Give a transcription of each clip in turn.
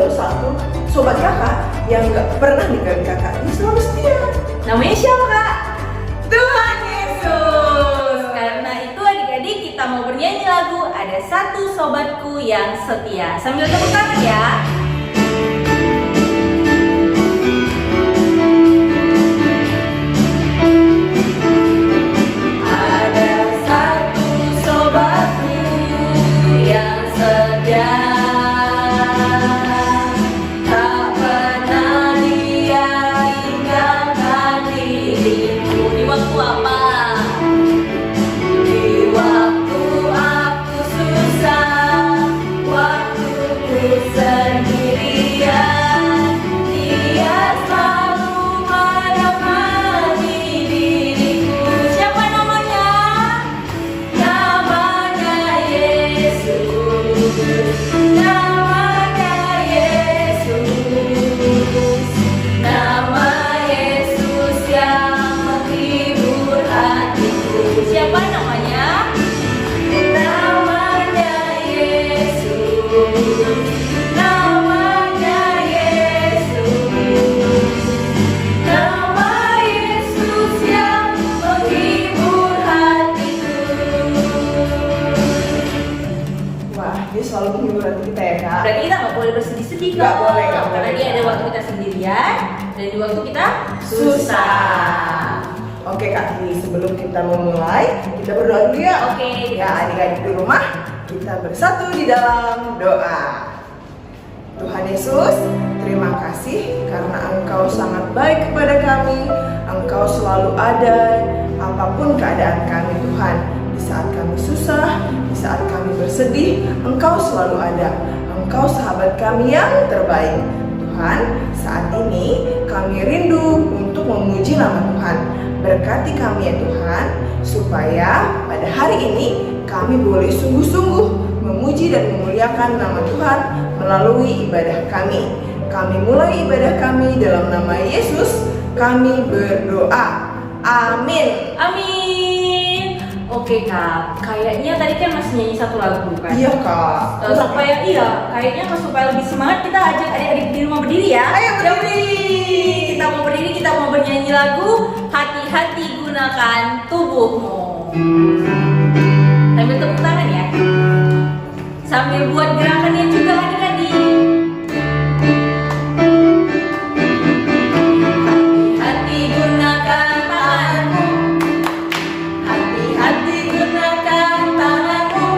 loh satu sobat kakak yang nggak pernah ninggalin kakak, dia selalu setia. Namanya siapa kak? Tuhan Yesus. Karena itu adik-adik kita mau bernyanyi lagu Ada Satu Sobatku Yang Setia. Sambil tepuk tangan ya. Ada satu sobatku yang setia, tak pernah dia tinggalkan diriku. Di waktu apa? Di waktu aku susah, waktu ku sendirian, dia selalu menemani diriku. Siapa namanya? Namanya Yesus. Namanya Yesus. Nama Yesus yang menghibur hatiku. Siapa namanya? Namanya Yesus. Namanya Yesus. Nama Yesus yang menghibur hatiku. Wah, dia selalu menghibur hati kita ya kak. Berarti kita nggak boleh bersedih-sedih Nggak kok. boleh, nggak Karena boleh. dia ada waktu kita sendirian dan di waktu kita Susah. Oke kak, sebelum kita memulai, kita berdoa dulu ya. Oke. Ya adik-adik di rumah, kita bersatu di dalam doa. Tuhan Yesus, terima kasih karena Engkau sangat baik kepada kami. Engkau selalu ada apapun keadaan kami Tuhan. Di saat kami susah, di saat kami bersedih, Engkau selalu ada. Engkau sahabat kami yang terbaik. Tuhan, saat ini kami rindu untuk memuji nama Tuhan. Berkati kami ya Tuhan, supaya pada hari ini kami boleh sungguh-sungguh memuji dan memuliakan nama Tuhan melalui ibadah kami. Kami mulai ibadah kami dalam nama Yesus, kami berdoa. Amin. Amin. Oke kak, kayaknya tadi kan masih nyanyi satu lagu kan? Iya kak. Kayaknya supaya lebih semangat kita ajak adik-adik di rumah berdiri ya. Ayo berdiri. Kita mau berdiri, kita mau bernyanyi lagu Hati-hati Gunakan Tubuhmu. Sambil tepuk tangan ya. Sambil buat gerakannya juga adik-adik. Hati-hati gunakan tanganmu. Hati-hati gunakan tanganmu.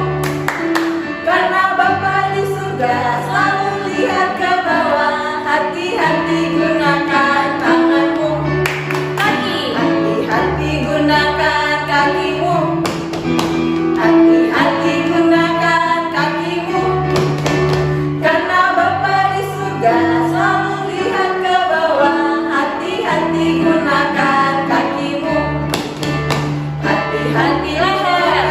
Karena Bapa di surga selalu lihat ke bawah. Hati-hati gunakan tanganmu. Kaki. Hati-hati gunakan kakimu. Hati-hati gunakan kakimu. Karena Bapa di surga selalu lihat ke bawah. Hati-hati gunakan kakimu. Hati-hati leher,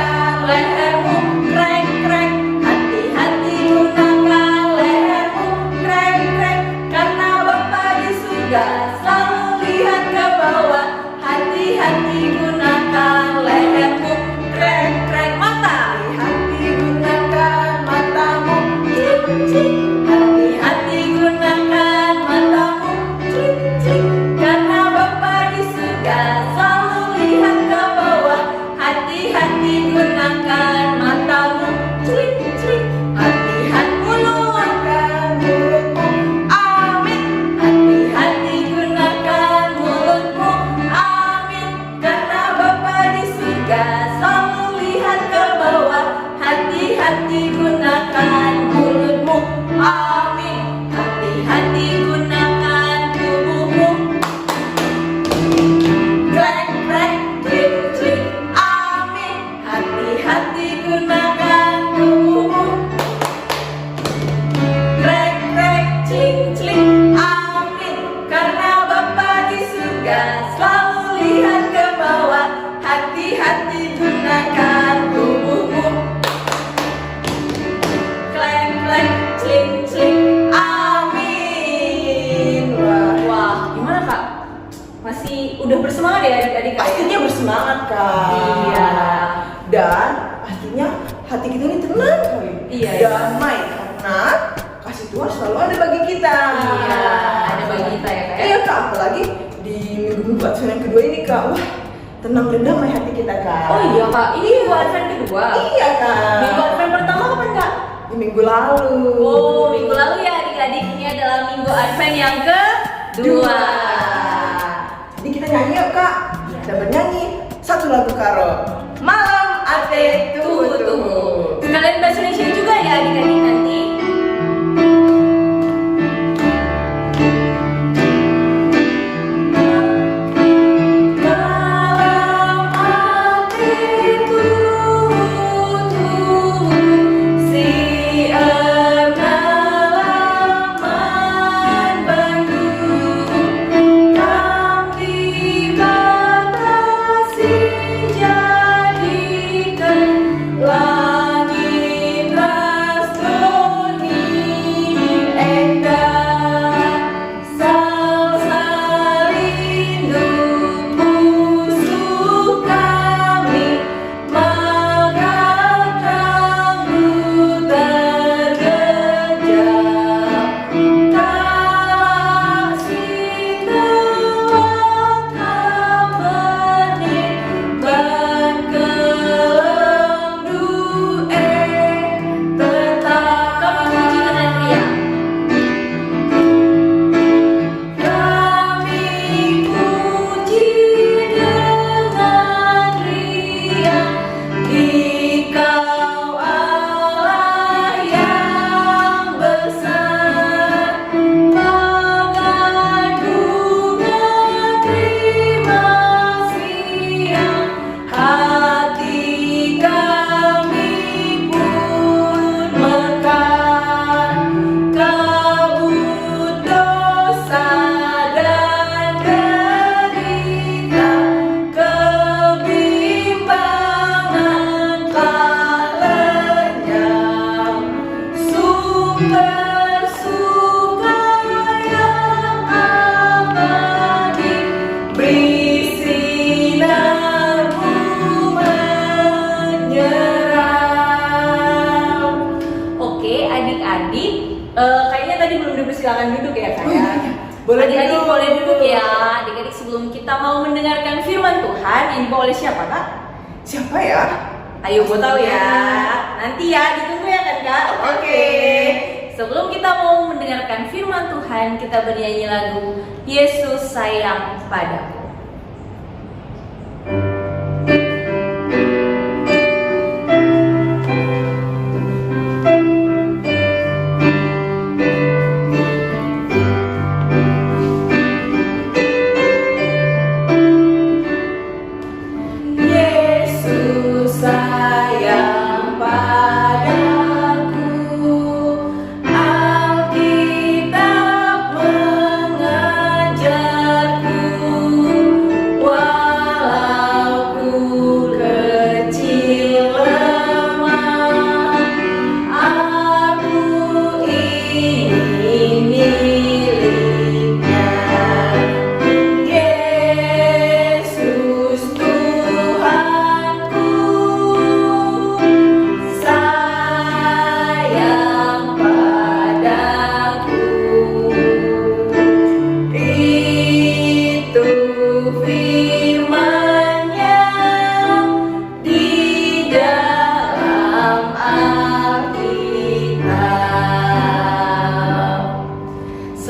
lehermu krek-krek. Hati-hati gunakan lehermu krek-krek. Karena Bapa di surga selalu lihat ke bawah. Hati-hati gunakan lehermu krek-krek. Mata. Hati-hati gunakan matamu. Cik-cik. Hati-hati gunakan matamu. Cik-cik. Karena Bapa di surga selalu lihat ke bawah. Hati-hati gunakan matamu. Cik-cik. Hati-hati gunakan mulutmu. Amin. Hati-hati gunakan mulutmu. Amin. Karena Bapa di surga selalu lihat ke bawah. Hati-hati gunakan mulutmu. Amin. Hati-hati gunakan tubuhmu. Krek-krek, cik-cik. Amin. Hati-hati gunakan tubuhmu. Krek-krek, cik-cik. Amin. Karena Bapa di surga selalu lihat ke bawah. Hati-hati gunakan tubuhmu. Klek-klek, cik-cik. Amin. Wah, gimana kak? Masih udah bersemangat ya adik-adik? Pastinya bersemangat kak. Iya. Dan pastinya hati kita ini tenang kali. Iya, iya. Damai karena kasih Tuhan selalu ada bagi kita. Iya, ada bagi kita ya Kak. Iya Kak, apalagi di minggu-minggu Advent yang kedua ini Kak, wah tenang dan damai hati kita Kak. Oh iya Kak, ini minggu Advent kedua. Iya Kak. Minggu Advent pertama kapan Kak? Di minggu lalu. Oh, minggu lalu ya adik-adik, ini adalah minggu Advent yang kedua. Jadi kita nyanyi yuk Kak. Kita bernyanyi satu lagu karo. Malam ate tuhu. Kalian bahasa Indonesia juga ya adik-adik nanti. Kayaknya tadi belum dipersilakan duduk ya Kak ya. Boleh Adik-adik duduk. boleh duduk ya. Adik-adik sebelum kita mau mendengarkan firman Tuhan yang dibawa oleh siapa Kak? Siapa ya? Ayo gue tahu ya. Nanti ya ditunggu ya kan Kak. Oke. Sebelum kita mau mendengarkan firman Tuhan, kita bernyanyi lagu Yesus Sayang Padaku.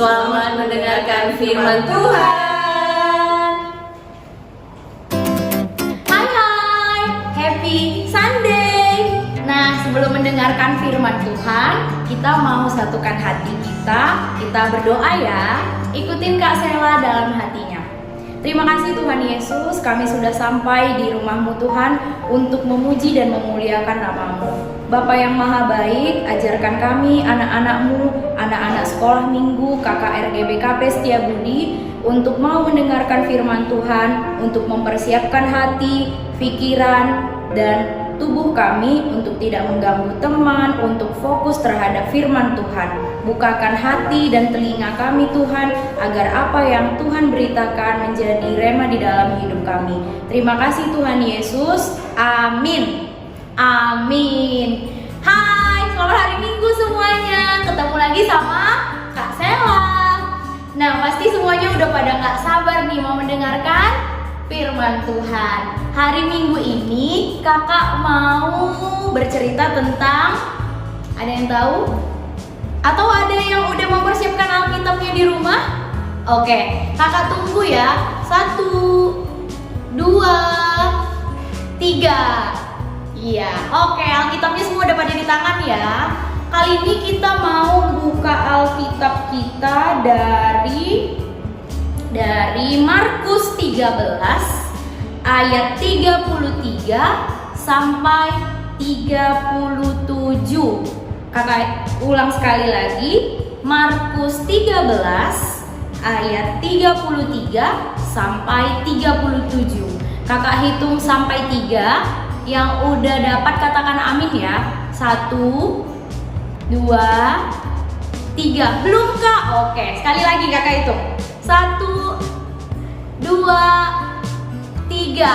Selamat mendengarkan firman Tuhan. Hai, happy Sunday. Nah, sebelum mendengarkan firman Tuhan, kita mau satukan hati kita berdoa ya. Ikutin Kak Sela dalam hatinya. Terima kasih Tuhan Yesus, kami sudah sampai di rumah-Mu Tuhan untuk memuji dan memuliakan nama-Mu. Bapa yang maha baik, ajarkan kami anak-anak-Mu, anak-anak sekolah minggu KKRGBKP Setiabudi untuk mau mendengarkan firman Tuhan, untuk mempersiapkan hati, pikiran, dan tubuh kami untuk tidak mengganggu teman, untuk fokus terhadap firman Tuhan. Bukakan hati dan telinga kami Tuhan, agar apa yang Tuhan beritakan menjadi rema di dalam hidup kami. Terima kasih Tuhan Yesus, amin. Amin. Hai, selamat hari Minggu semuanya. ketemu lagi sama Kak Sela. Nah, pasti semuanya udah pada gak sabar nih mau mendengarkan firman Tuhan. Hari Minggu ini kakak mau bercerita tentang, ada yang tahu? Atau ada yang udah mempersiapkan Alkitabnya di rumah? Oke, kakak tunggu ya. 1, 2, 3. Iya, oke, Alkitabnya semua udah pada di tangan ya. Kali ini kita mau buka Alkitab kita dari Markus 13 ayat 33 sampai 37. Kakak ulang sekali lagi, Markus 13 ayat 33 sampai 37. Kakak hitung sampai 3. Yang udah dapat katakan amin ya. 1, 2, 3. Belum Kak? Oke, sekali lagi kakak hitung. 1, 2, 3.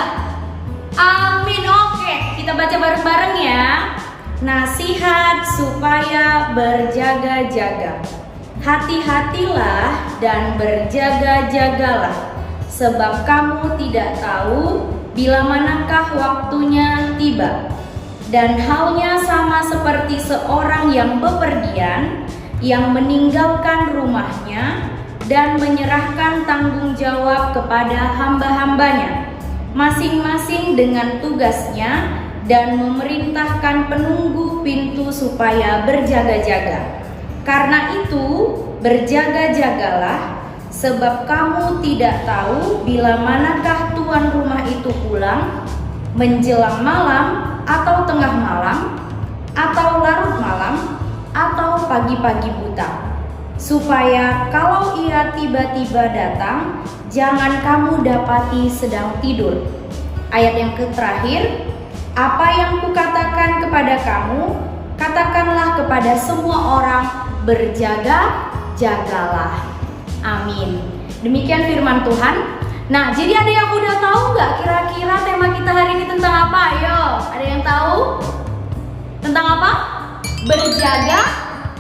Amin. Oke, kita baca bareng-bareng ya. Nasihat supaya berjaga-jaga. Hati-hatilah dan berjaga-jagalah, sebab kamu tidak tahu bila manakah waktunya tiba. Dan halnya sama seperti seorang yang bepergian, yang meninggalkan rumahnya dan menyerahkan tanggung jawab kepada hamba-hambanya, masing-masing dengan tugasnya, dan memerintahkan penunggu pintu supaya berjaga-jaga. Karena itu, berjaga-jagalah, sebab kamu tidak tahu bila manakah tuan rumah itu pulang, menjelang malam, atau tengah malam, atau larut malam, atau pagi-pagi buta. Supaya kalau ia tiba-tiba datang, jangan kamu dapati sedang tidur. Ayat yang terakhir, apa yang kukatakan kepada kamu, katakanlah kepada semua orang, berjaga-jagalah. Amin. Demikian firman Tuhan. Nah, jadi ada yang udah tahu nggak kira-kira tema kita hari ini tentang apa? Ayo, ada yang tahu? Tentang apa?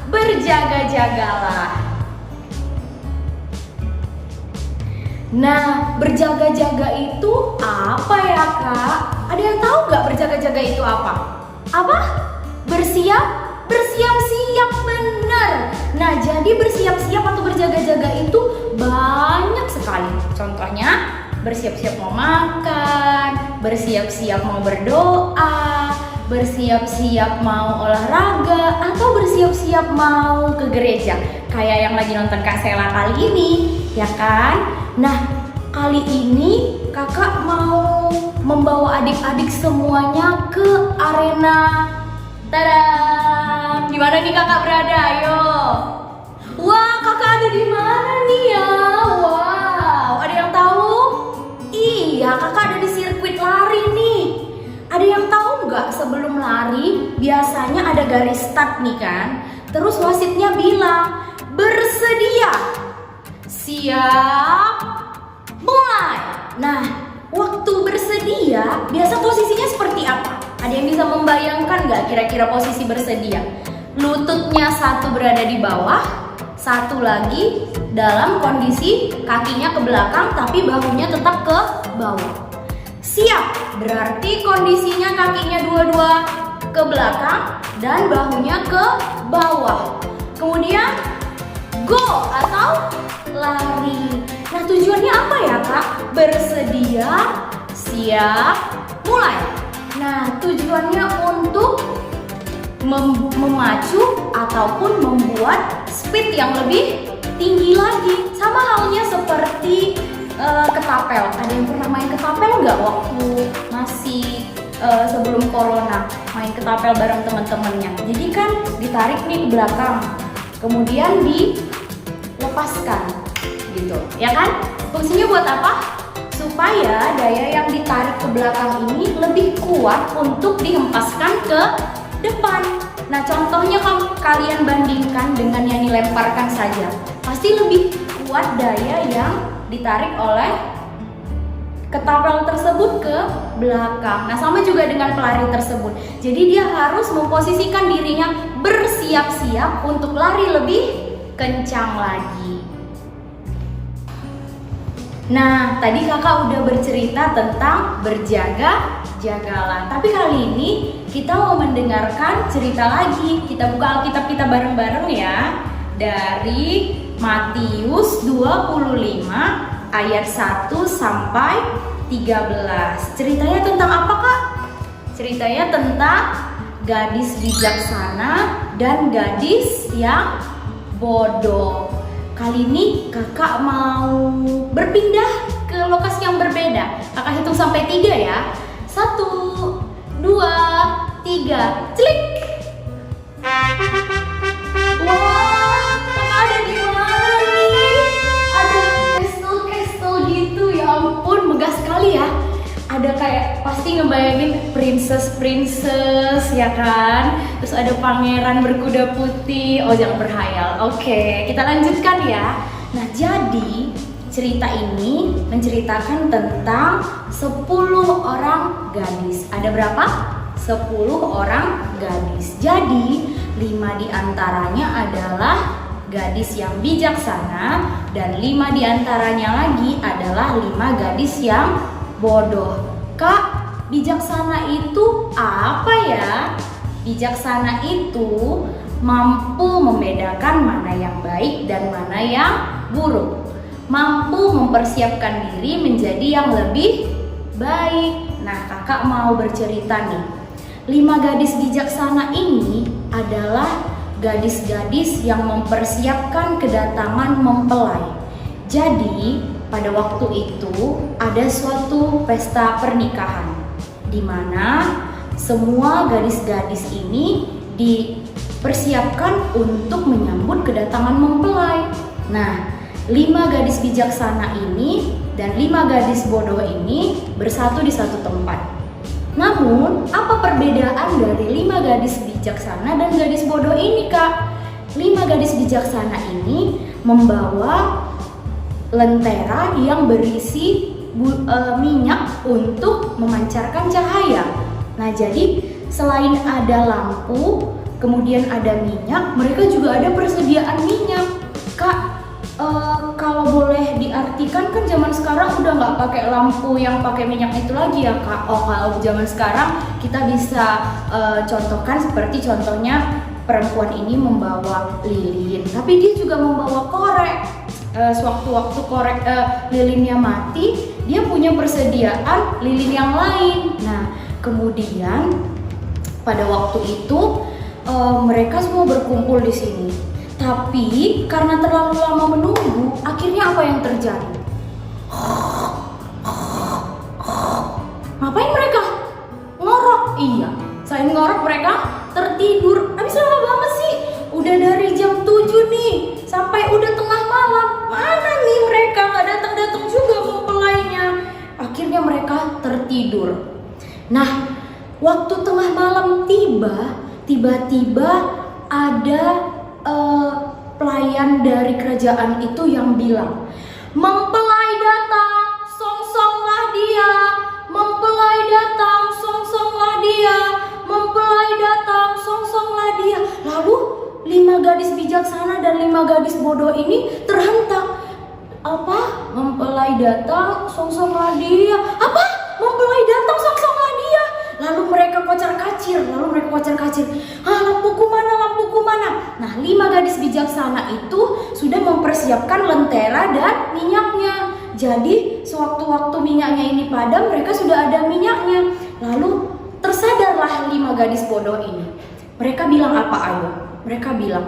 Berjaga-jagalah. Nah, berjaga-jaga itu apa ya Kak? Ada yang tahu nggak berjaga-jaga itu apa? Apa? Bersiap-siap, benar. Nah, jadi bersiap-siap atau berjaga-jaga itu banyak sekali. Contohnya, bersiap-siap mau makan, bersiap-siap mau berdoa, bersiap-siap mau olahraga, atau bersiap-siap mau ke gereja. Kayak yang lagi nonton Kak Sela kali ini, ya kan? Nah, kali ini kakak mau membawa adik-adik semuanya ke arena. Tada! Di mana nih kakak berada? Ayo. Wah, kakak ada di mana nih ya? Wow, ada yang tahu? Iya, kakak ada di sirkuit lari nih. Ada yang tahu nggak sebelum lari biasanya ada garis start nih kan? Terus wasitnya bilang, bersedia, siap, mulai. Nah, waktu bersedia biasa posisinya seperti apa? Ada yang bisa membayangkan nggak kira-kira posisi bersedia? Lututnya satu berada di bawah, satu lagi dalam kondisi kakinya ke belakang tapi bahunya tetap ke bawah. Siap, berarti kondisinya kakinya dua-dua ke belakang dan bahunya ke bawah. Kemudian go atau lari. Nah, tujuannya apa ya Kak? Bersedia, siap, mulai. Nah, tujuannya untuk memacu ataupun membuat speed yang lebih tinggi lagi. Sama halnya seperti ketapel. Ada yang pernah main ketapel nggak waktu masih sebelum corona? Main ketapel bareng teman-temannya. Jadi kan ditarik nih ke belakang, kemudian dilepaskan, gitu, ya kan? Fungsinya buat apa? Supaya daya yang ditarik ke belakang ini lebih kuat untuk dihempaskan ke depan. Nah, contohnya kalau kalian bandingkan dengan yang dilemparkan saja, pasti lebih kuat daya yang ditarik oleh ketapel tersebut ke belakang. Nah, sama juga dengan pelari tersebut. Jadi dia harus memposisikan dirinya bersiap-siap untuk lari lebih kencang lagi. Nah, tadi kakak udah bercerita tentang berjaga-jagalah. Tapi kali ini kita mau mendengarkan cerita lagi. Kita buka Alkitab kita bareng-bareng ya. Dari Matius 25 ayat 1 sampai 13. Ceritanya tentang apa, Kak? Ceritanya tentang gadis bijaksana dan gadis yang bodoh. Kali ini kakak mau berpindah ke lokasi yang berbeda. Kakak hitung sampai 3 ya. 1, 2, 3, celik. Wah, kakak ada di mana nih? Ada castle gitu, ya ampun, megah sekali ya. Ada kayak pasti ngebayangin princess ya kan. Terus ada pangeran berkuda putih. Oh, jangan berhayal. Oke, kita lanjutkan ya. Nah, jadi cerita ini menceritakan tentang 10 orang gadis. Ada berapa? 10 orang gadis. Jadi 5 diantaranya adalah gadis yang bijaksana dan 5 diantaranya lagi adalah 5 gadis yang bodoh. Kak, bijaksana itu apa ya? Bijaksana itu mampu membedakan mana yang baik dan mana yang buruk. Mampu mempersiapkan diri menjadi yang lebih baik. Nah, kakak mau bercerita nih. 5 gadis bijaksana ini adalah gadis-gadis yang mempersiapkan kedatangan mempelai. Jadi, pada waktu itu ada suatu pesta pernikahan di mana semua gadis-gadis ini dipersiapkan untuk menyambut kedatangan mempelai. Nah, 5 gadis bijaksana ini dan 5 gadis bodoh ini bersatu di satu tempat. Namun, apa perbedaan dari 5 gadis bijaksana dan gadis bodoh ini, Kak? 5 gadis bijaksana ini membawa lentera yang berisi minyak untuk memancarkan cahaya. Nah, jadi selain ada lampu, kemudian ada minyak, mereka juga ada persediaan minyak. Kak, kalau boleh diartikan kan zaman sekarang udah nggak pakai lampu yang pakai minyak itu lagi ya, Kak. Oh, kalau zaman sekarang kita bisa contohkan seperti contohnya perempuan ini membawa lilin, tapi dia juga membawa korek. Sewaktu-waktu korek lilinnya mati, dia punya persediaan lilin yang lain. Nah, kemudian pada waktu itu mereka semua berkumpul di sini. Tapi karena terlalu lama menunggu, akhirnya apa yang terjadi? Ngapain mereka? Ngorok. Iya, selain ngorok mereka tertidur. Habis lama banget sih. Udah dari jam 7 nih sampai udah tengah malam. Mana nih mereka? Nggak datang-datang juga mempelainya. Akhirnya mereka tertidur. Nah, waktu tengah malam tiba-tiba ada pelayan dari kerajaan itu yang bilang, mempelai datang, song-songlah dia. Mempelai datang, song-songlah dia. Mempelai datang, song-songlah dia. Lalu 5 gadis bijaksana dan 5 gadis bodoh ini terhentak. Apa? Mempelai datang, song-songlah dia. Apa? Mempelai datang, song-songlah dia. Lalu mereka kocar-kacir. Lampuku mana? Nah, 5 gadis bijaksana itu sudah mempersiapkan lentera dan minyaknya. Jadi, sewaktu-waktu minyaknya ini padam, mereka sudah ada minyaknya. Lalu, tersadarlah 5 gadis bodoh ini. Mereka bilang apa, ayo? Mereka bilang,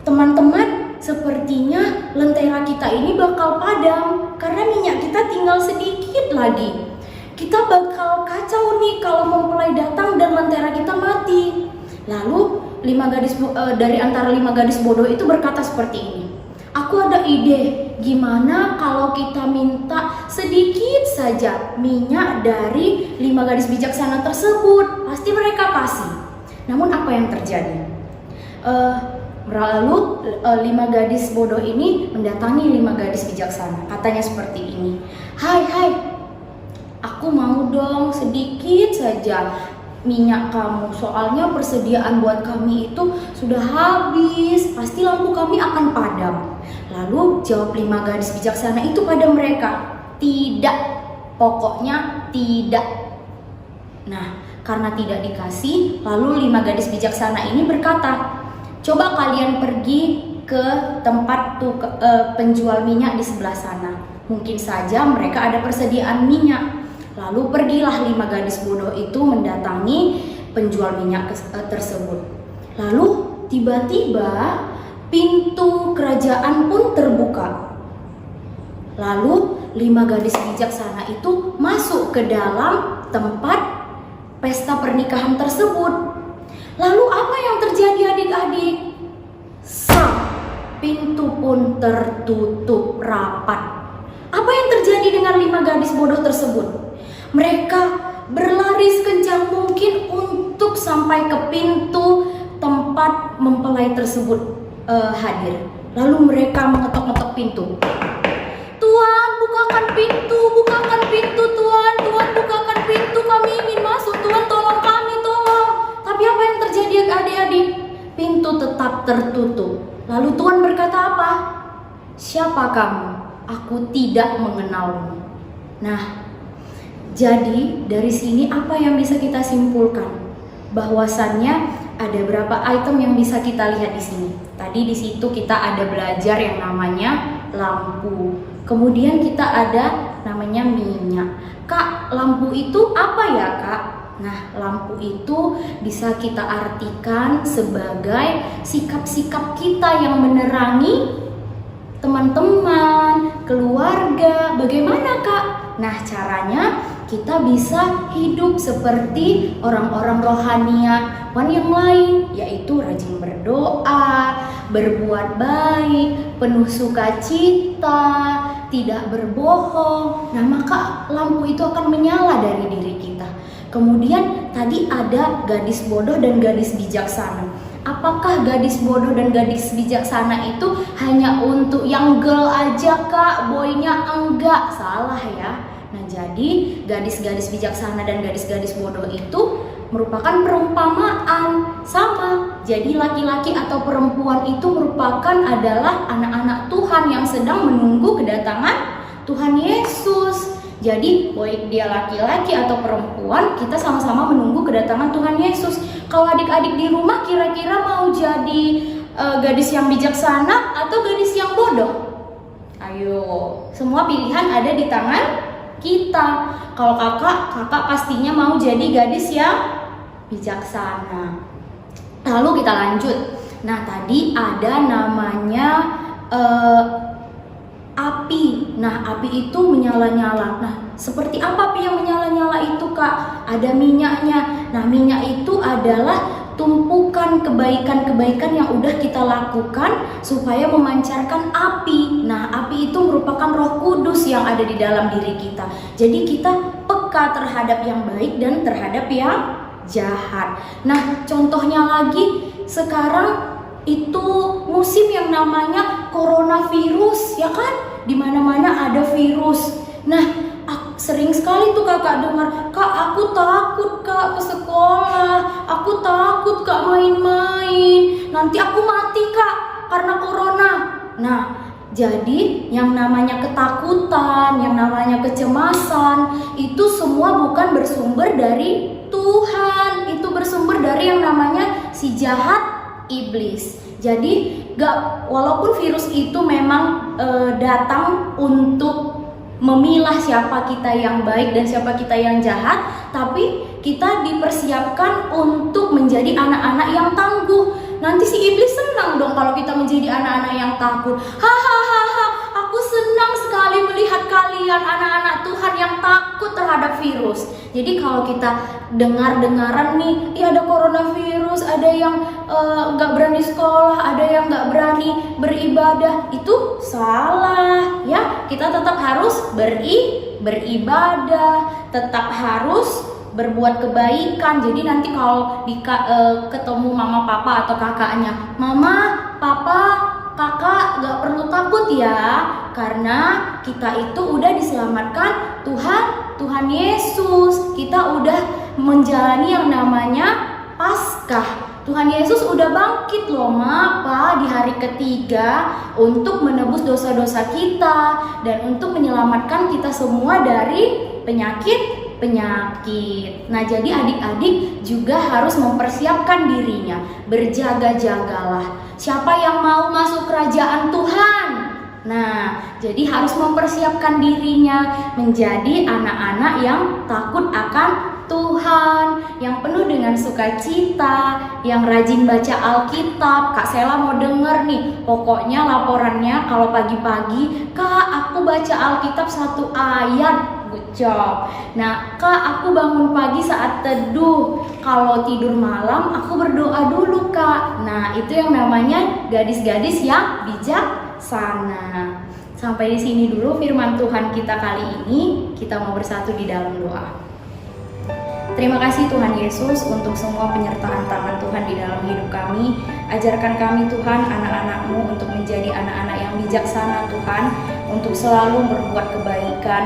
teman-teman, sepertinya lentera kita ini bakal padam karena minyak kita tinggal sedikit lagi. Kita bakal kacau nih kalau mempelai datang dan lentera kita mati. Lalu 5 gadis dari antara 5 gadis bodoh itu berkata seperti ini. Aku ada ide, gimana kalau kita minta sedikit saja minyak dari 5 gadis bijaksana tersebut? Pasti mereka kasih. Namun apa yang terjadi? Lalu 5 gadis bodoh ini mendatangi 5 gadis bijaksana. Katanya seperti ini. Hai aku mau dong sedikit saja minyak kamu, soalnya persediaan buat kami itu sudah habis, pasti lampu kami akan padam. Lalu jawab 5 gadis bijaksana itu pada mereka, tidak, pokoknya tidak. Nah, karena tidak dikasih, lalu 5 gadis bijaksana ini berkata, coba kalian pergi ke tempat penjual minyak di sebelah sana. Mungkin saja mereka ada persediaan minyak. Lalu pergilah 5 gadis bodoh itu mendatangi penjual minyak tersebut. Lalu tiba-tiba pintu kerajaan pun terbuka. Lalu 5 gadis bijaksana itu masuk ke dalam tempat pesta pernikahan tersebut. Lalu apa yang terjadi adik-adik? Pintu pun tertutup rapat. Apa yang terjadi dengan 5 gadis bodoh tersebut? Mereka berlari sekencang mungkin untuk sampai ke pintu tempat mempelai tersebut hadir. Lalu mereka mengetok-ngetok pintu. Tuan, bukakan pintu, Tuan. Tuan, bukakan pintu, kami ingin masuk. Tuan, tolong kami, tolong. Tapi apa yang terjadi adik-adik? Pintu tetap tertutup. Lalu Tuhan berkata apa? Siapa kamu? Aku tidak mengenalmu. Nah, jadi dari sini apa yang bisa kita simpulkan? Bahwasannya ada berapa item yang bisa kita lihat di sini. Tadi di situ kita ada belajar yang namanya lampu. Kemudian kita ada namanya minyak. Kak, lampu itu apa ya, Kak? Nah, lampu itu bisa kita artikan sebagai sikap-sikap kita yang menerangi teman-teman, keluarga. Bagaimana, Kak? Nah, caranya kita bisa hidup seperti orang-orang rohaniawan yang lain, yaitu rajin berdoa, berbuat baik, penuh sukacita, tidak berbohong. Nah, maka lampu itu akan menyala dari diri kita. Kemudian tadi ada gadis bodoh dan gadis bijaksana. Apakah gadis bodoh dan gadis bijaksana itu hanya untuk yang girl aja, Kak? Boynya enggak? Salah ya. Nah, jadi gadis-gadis bijaksana dan gadis-gadis bodoh itu merupakan perumpamaan sama. Jadi laki-laki atau perempuan itu merupakan adalah anak-anak Tuhan yang sedang menunggu kedatangan Tuhan Yesus. Jadi baik dia laki-laki atau perempuan, kita sama-sama menunggu kedatangan Tuhan Yesus. Kalau adik-adik di rumah kira-kira mau jadi gadis yang bijaksana atau gadis yang bodoh? Ayo, semua pilihan ada di tangan kita. Kalau kakak pastinya mau jadi gadis yang bijaksana. Lalu kita lanjut. Nah, tadi ada namanya api. Nah, api itu menyala-nyala. Nah, seperti apa api yang menyala-nyala itu, Kak? Ada minyaknya. Nah, minyak itu adalah tumpukan kebaikan-kebaikan yang udah kita lakukan supaya memancarkan api. Nah, api itu merupakan Roh Kudus yang ada di dalam diri kita. Jadi kita peka terhadap yang baik dan terhadap yang jahat. Nah, contohnya lagi sekarang itu musim yang namanya coronavirus, ya kan? Di mana-mana ada virus. Nah, sering sekali tuh kakak dengar, Kak, aku takut, Kak, ke sekolah. Aku takut, Kak, main-main. Nanti aku mati, Kak, karena corona. Nah, jadi yang namanya ketakutan, yang namanya kecemasan, itu semua bukan bersumber dari Tuhan. Itu bersumber dari yang namanya si jahat, iblis. Jadi walaupun virus itu memang datang untuk memilah siapa kita yang baik dan siapa kita yang jahat, tapi kita dipersiapkan untuk menjadi anak-anak yang tangguh. Nanti si iblis senang dong kalau kita menjadi anak-anak yang takut. Hahaha, aku senang sekali melihat kalian anak-anak Tuhan yang takut terhadap virus. Jadi kalau kita dengar-dengaran nih, ya ada coronavirus, ada yang nggak berani sekolah, ada yang nggak berani beribadah, itu salah ya. Kita tetap harus beribadah, tetap harus berbuat kebaikan. Jadi nanti kalau ketemu mama papa atau kakaknya, mama, papa, kakak gak perlu takut ya, karena kita itu udah diselamatkan Tuhan Tuhan Yesus. Kita udah menjalani yang namanya Paskah. Tuhan Yesus udah bangkit loh Pa di hari ketiga untuk menebus dosa-dosa kita dan untuk menyelamatkan kita semua dari penyakit. Nah, jadi adik-adik juga harus mempersiapkan dirinya. Berjaga-jagalah. Siapa yang mau masuk kerajaan Tuhan? Nah, jadi harus mempersiapkan dirinya menjadi anak-anak yang takut akan Tuhan, yang penuh dengan sukacita, yang rajin baca Alkitab. Kak Sela mau denger nih, pokoknya laporannya kalau pagi-pagi, Kak aku baca Alkitab 1 ayat. Good job. Nah, Kak aku bangun pagi saat teduh. Kalau tidur malam aku berdoa dulu Kak. Nah, itu yang namanya gadis-gadis yang bijaksana. Sampai di sini dulu firman Tuhan kita kali ini. Kita mau bersatu di dalam doa. Terima kasih Tuhan Yesus untuk semua penyertaan tangan Tuhan di dalam hidup kami. Ajarkan kami Tuhan, anak-anak-Mu untuk menjadi anak-anak yang bijaksana Tuhan, untuk selalu berbuat kebaikan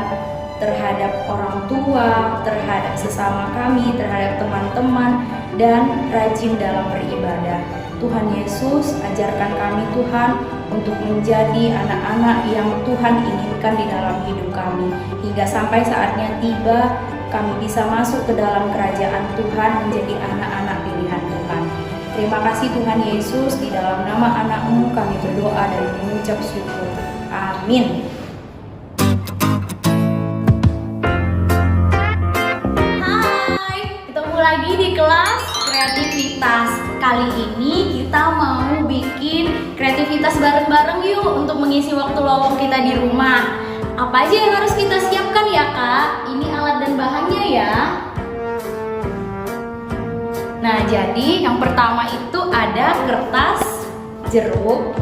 terhadap orang tua, terhadap sesama kami, terhadap teman-teman, dan rajin dalam beribadah. Tuhan Yesus, ajarkan kami Tuhan untuk menjadi anak-anak yang Tuhan inginkan di dalam hidup kami, hingga sampai saatnya tiba kami bisa masuk ke dalam kerajaan Tuhan menjadi anak-anak pilihan Tuhan. Terima kasih Tuhan Yesus, di dalam nama anak-Mu kami berdoa dan mengucap syukur. Amin. Hai, ketemu lagi di kelas kreativitas. Kali ini kita mau bikin kreativitas bareng-bareng yuk untuk mengisi waktu lowong kita di rumah. Apa aja yang harus kita siapkan ya Kak? Ini alat dan bahannya ya. Nah, jadi yang pertama itu ada kertas jeruk.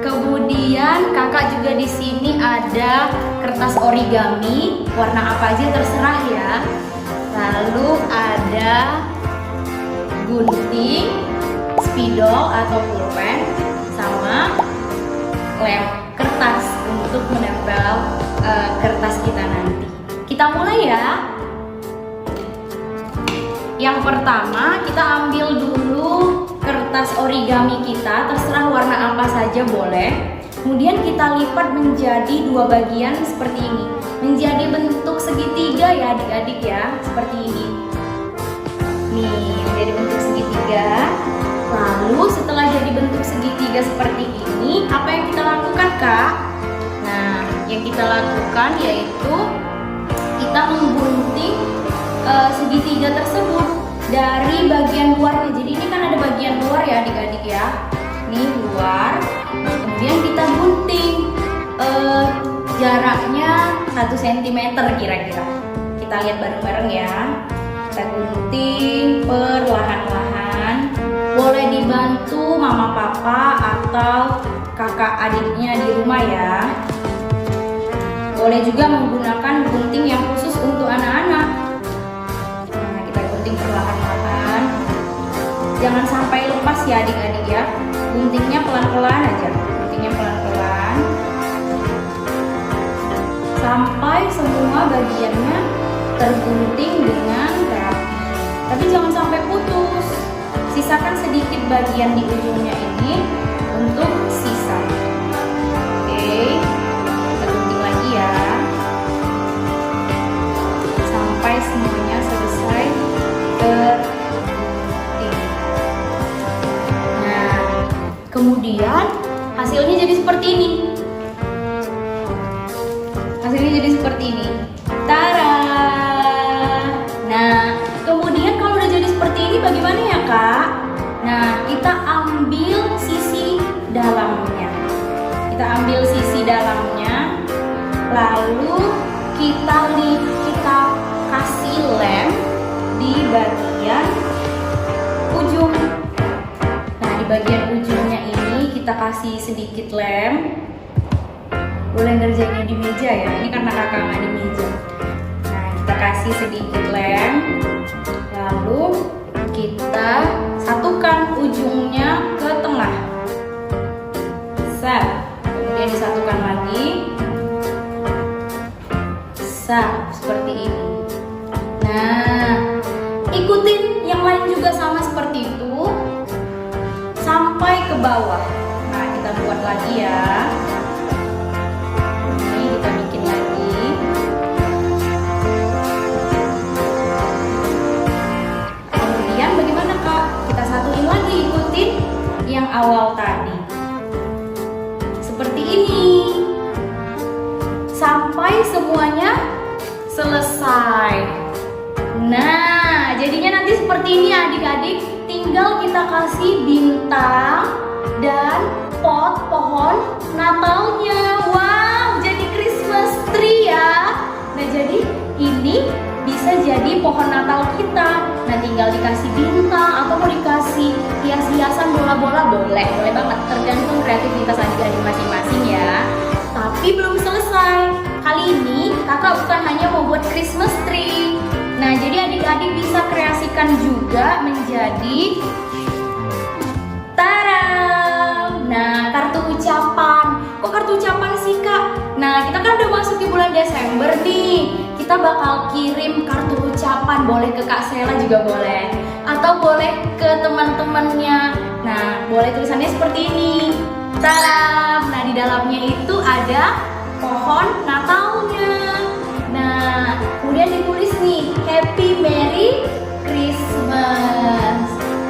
Kemudian Kakak juga di sini ada kertas origami, warna apa aja terserah ya. Lalu ada gunting, spidol atau pulpen, sama lem kertas untuk menempel kertas kita nanti. Kita mulai ya. Yang pertama kita ambil dulu kertas origami kita, terserah warna apa saja boleh. Kemudian kita lipat menjadi 2 bagian seperti ini, menjadi bentuk segitiga ya adik-adik ya, seperti ini. Nih, menjadi bentuk segitiga. Lalu setelah jadi bentuk segitiga seperti ini, apa yang kita lakukan Kak? Nah, yang kita lakukan yaitu kita menggunting segitiga tersebut dari bagian luarnya. Jadi ini kan ada bagian luar ya adik-adik ya. Ini luar. Kemudian kita gunting jaraknya 1 cm kira-kira. Kita lihat bareng-bareng ya. Kita gunting perlahan-lahan. Boleh dibantu mama papa atau kakak adiknya di rumah ya. Boleh juga menggunakan gunting yang khusus untuk anak-anak. Nah, kita gunting perlahan-lahan. Jangan sampai lepas ya adik-adik ya. Guntingnya pelan-pelan aja. Guntingnya pelan-pelan. Sampai semua bagiannya tergunting dengan rapi. Tapi jangan sampai putus. Sisakan sedikit bagian di ujungnya ini untuk sisa. Oke, kita gunting lagi ya sampai semuanya selesai tergunting. Nah, kemudian hasilnya jadi seperti ini. Hasilnya jadi seperti ini. Tara. Nah, kemudian kalau udah jadi seperti ini bagaimana ya Kak? Nah, kita ambil sisi dalamnya. Kita ambil sisi dalamnya. Lalu kita kasih lem di bagian ujung. Nah, di bagian ujungnya ini kita kasih sedikit lem. Boleh ngerjainnya di meja ya. Ini karena kakak nggak di meja. Nah, kita kasih sedikit lem. Lalu kita satukan ujungnya ke tengah. Set. Kemudian disatukan lagi. Set, seperti ini. bawah. Nah, kita buat lagi ya. Ini kita bikin lagi. Kemudian bagaimana Kak? Kita satuin lagi, ikutin yang awal tadi. Seperti ini. Sampai semuanya selesai. Nah, jadinya nanti seperti ini adik-adik. Tinggal kita kasih bintang dan pot pohon Natalnya. Wow, jadi Christmas tree ya. Nah, jadi ini bisa jadi pohon Natal kita. Nah, tinggal dikasih bintang atau mau dikasih hias-hiasan bola-bola boleh banget. Tergantung kreativitas adik-adik masing-masing ya. Tapi belum selesai. Kali ini kakak bukan hanya mau buat Christmas tree. Nah, jadi adik-adik bisa kreasikan juga menjadi taram. Nah, kartu ucapan. Kok kartu ucapan sih Kak? Nah, kita kan udah masuk di bulan Desember nih. Kita bakal kirim kartu ucapan. Boleh ke Kak Sela juga boleh. Atau boleh ke teman-temannya. Nah, boleh tulisannya seperti ini. Taram. Nah, di dalamnya itu ada pohon Natalnya. Nah, kemudian ditulis nih, Happy Merry Christmas.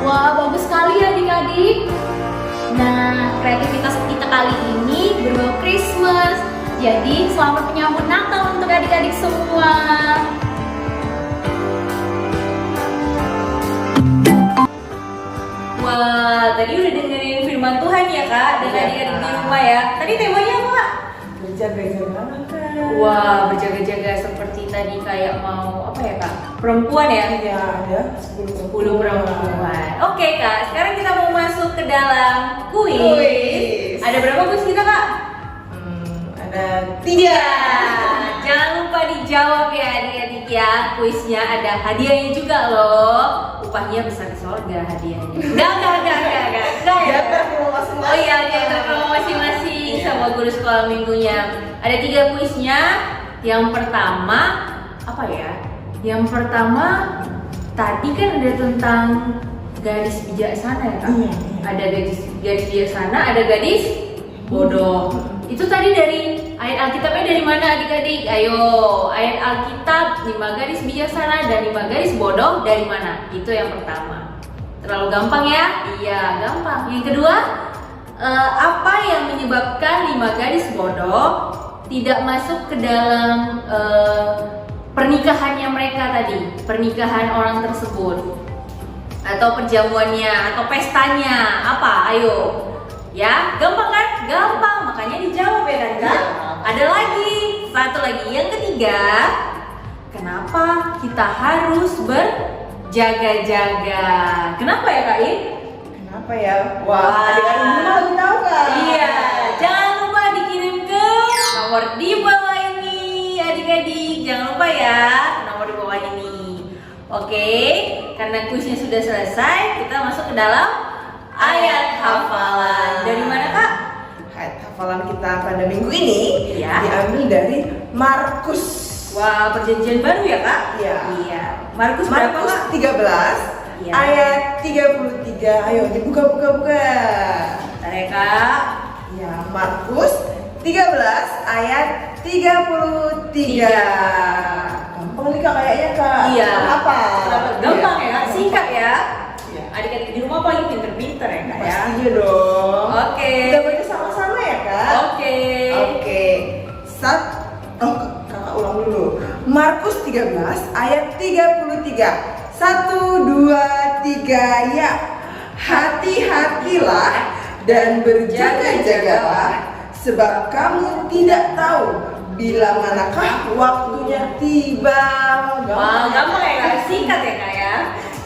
Wah, bagus sekali ya adik-adik. Nah, kreativitas kita kali ini berbau Christmas. Jadi, selamat menyambut Natal untuk adik-adik semua. Wah, tadi udah dengerin firman Tuhan ya Kak, dan adik-adik di rumah ya. Tadi temanya apa Kak? Berjaga-jaga. Wah, berjaga-jaga seperti tadi kayak mau apa ya Kak? Perempuan ya? Iya, ada 10 perempuan. Oke Kak, sekarang kita mau masuk ke dalam kuis. Kuis. Ada berapa kuis kita Kak? Ada 3. Jangan lupa dijawab ya adik-adik ya. Kuisnya ada hadiahnya juga loh. Upahnya besar di sorga hadiahnya. Enggak ya. Oh iya, dia promo masing-masing sama guru sekolah minggunya. Ada 3 kuisnya. Yang pertama apa ya? Yang pertama tadi kan ada tentang gadis bijaksana ya Kak? Iya. Ada gadis bijaksana, ada gadis bodoh. Itu tadi dari ayat Alkitabnya dari mana adik-adik? Ayo, ayat Alkitab 5 gadis bijaksana dan 5 gadis bodoh dari mana? Itu yang pertama. Terlalu gampang ya? Iya, gampang. Yang kedua, apa yang menyebabkan 5 gadis bodoh tidak masuk ke dalam pernikahannya mereka tadi? Pernikahan orang tersebut atau perjamuannya atau pestanya apa? Ayo. Ya, gampang kan? Gampang, makanya dijawab ya kan Kak? Ada lagi, satu lagi. Yang ketiga, kenapa kita harus berjaga-jaga? Kenapa ya Kak In? Kenapa ya? Wah, adik-adik di rumah lebih tahu kan? Iya, jangan lupa dikirim ke nomor di bawah ini adik-adik. Jangan lupa ya, nomor di bawah ini. Oke, karena kuisnya sudah selesai, kita masuk ke dalam ayat hafalan. Dari mana Kak? Ayat hafalan kita pada minggu ini Ya. diambil dari Markus. Wah, perjanjian baru ya Kak? Iya. Markus berapa Markus Kak? 13 Iya. ayat 33. Ayo dibuka-buka. Bentar ya Kak. Ya, Markus 13 ayat 33. Gampang nih Kak kayaknya Kak. Iya. Apa? Gampang Iya. ya, singkat ya. Iya. Adik-adik di rumah paling pinter-pinter ya Kak ya. Pastinya dong. Oke. Kita baca sama-sama ya Kak. Oke. Oke. Kakak ulang dulu. Markus 13 ayat 33. 1, 2, 3 ya. Hati-hatilah dan berjaga-jagalah, sebab kamu tidak tahu bila manakah waktunya tiba. Wah, gampang ya Kak, singkat ya Kak ya.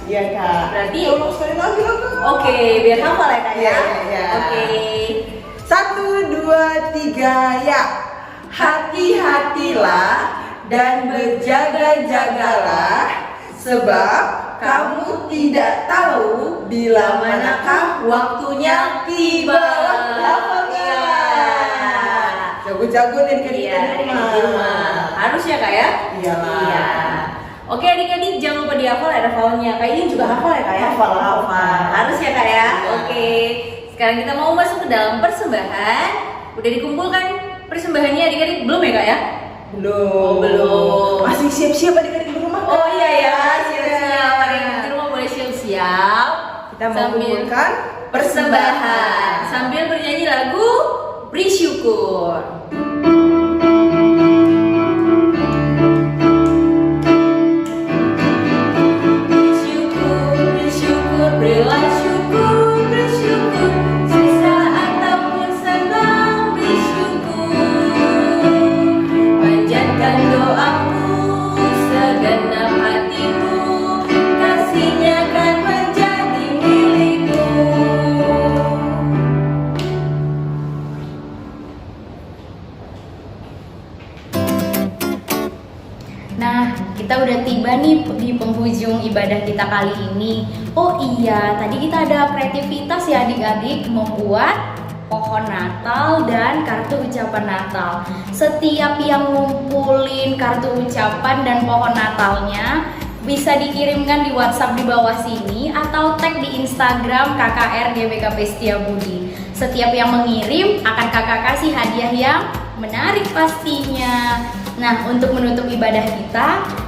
Iya Kak. Berarti tolong sekali lagi lah Kak. oke, biar hafal ya Kak ya. Iya. Oke. 1, 2, 3 ya. Hati-hatilah dan berjaga-jagalah, sebab kamu tidak tahu bila manakah waktunya tiba. Iya. Jago-jago nih kan Iya, adik-adik di rumah. Harus ya Kak ya? Iyalah. Iya. Oke adik-adik, jangan lupa dihafal ada hafalnya. Kak ini juga hafal ya Kak ya? Hafal. Harus ya Kak ya? Oke. sekarang kita mau masuk ke dalam persembahan. Udah dikumpulkan persembahannya adik-adik belum ya kak ya? Belum. Oh, belum. Masih siap-siap adik-adik di rumah. Oh iya ya, siap-siap. Adik-adik di rumah boleh siap-siap. Kita mengumpulkan persembahan sambil bernyanyi lagu bersyukur. Bersyukur, berilah syukur, bersyukur, susah ataupun senang bersyukur. Panjatkan doamu, segenap hatimu, kasihnya akan menjadi milikmu. Nah, kita udah tiba nih di penghujung ibadah kita kali ini. Oh iya, tadi kita ada kreativitas ya adik-adik membuat pohon Natal dan kartu ucapan Natal. Setiap yang ngumpulin kartu ucapan dan pohon Natalnya bisa dikirimkan di WhatsApp di bawah sini atau tag di Instagram KKR GBKP Setiabudi. Setiap yang mengirim akan kakak kasih hadiah yang menarik pastinya. Nah, untuk menutup ibadah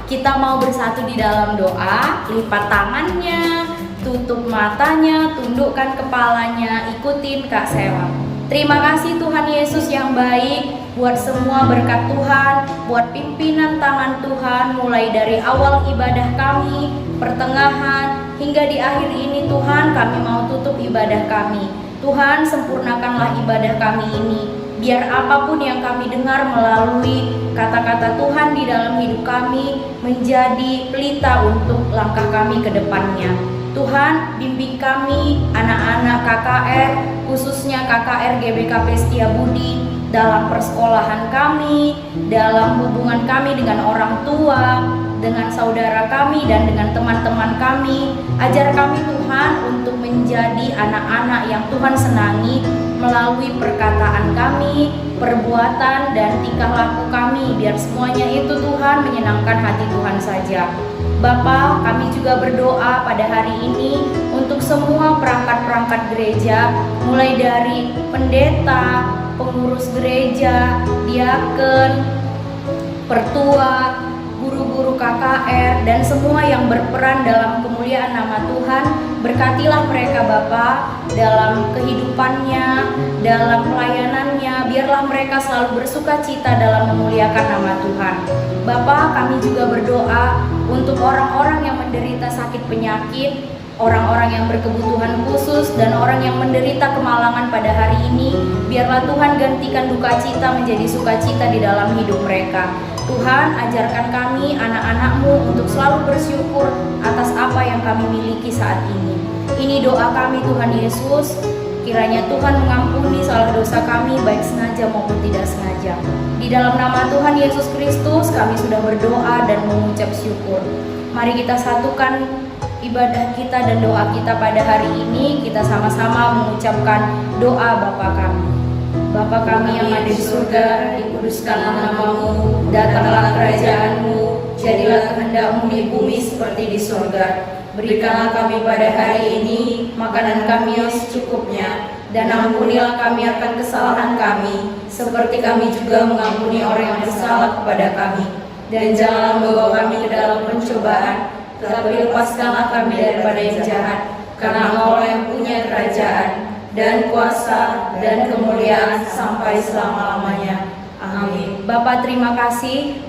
kita mau bersatu di dalam doa, lipat tangannya, tutup matanya, tundukkan kepalanya, ikutin Kak Sela. Terima kasih Tuhan Yesus yang baik buat semua berkat Tuhan, buat pimpinan tangan Tuhan mulai dari awal ibadah kami, pertengahan, hingga di akhir ini Tuhan kami mau tutup ibadah kami. Tuhan sempurnakanlah ibadah kami ini. Biar apapun yang kami dengar melalui kata-kata Tuhan di dalam hidup kami menjadi pelita untuk langkah kami ke depannya. Tuhan bimbing kami, anak-anak KKR, khususnya KKR GBKP Setiabudi, dalam persekolahan kami, dalam hubungan kami dengan orang tua, dengan saudara kami dan dengan teman-teman kami. Ajar kami Tuhan untuk menjadi anak-anak yang Tuhan senangi melalui perkataan kami, perbuatan dan tingkah laku kami, biar semuanya itu Tuhan menyenangkan hati Tuhan saja. Bapa, kami juga berdoa pada hari ini untuk semua perangkat-perangkat gereja, mulai dari pendeta, pengurus gereja, diaken, pertua, guru-guru KKR, dan semua yang berperan dalam kemuliaan nama Tuhan. Berkatilah mereka Bapa dalam kehidupannya, dalam pelayanannya. Biarlah mereka selalu bersuka cita dalam memuliakan nama Tuhan. Bapa, kami juga berdoa untuk orang-orang yang menderita sakit penyakit, orang-orang yang berkebutuhan khusus, dan orang yang menderita kemalangan pada hari ini. Biarlah Tuhan gantikan duka cita menjadi sukacita di dalam hidup mereka. Tuhan, ajarkan kami anak-anak-Mu untuk selalu bersyukur atas apa yang kami miliki saat ini. Ini doa kami Tuhan Yesus. Kiranya Tuhan mengampuni salah dosa kami baik sengaja maupun tidak sengaja. Di dalam nama Tuhan Yesus Kristus kami sudah berdoa dan mengucap syukur. Mari kita satukan ibadah kita dan doa kita pada hari ini. Kita sama-sama mengucapkan doa Bapa kami. Bapa kami yang ada di surga, dikuduskanlah namamu, datanglah kerajaanmu, jadilah kehendak-Mu di bumi seperti di surga. Berikanlah kami pada hari ini makanan kami yang secukupnya, dan ampunilah kami akan kesalahan kami, seperti kami juga mengampuni orang yang bersalah kepada kami. Dan janganlah membawa kami ke dalam pencobaan, tetapi lepaskanlah kami daripada yang jahat, karena Engkau yang punya kerajaan dan kuasa dan kemuliaan sampai selama-lamanya. Amin. Bapa, terima kasih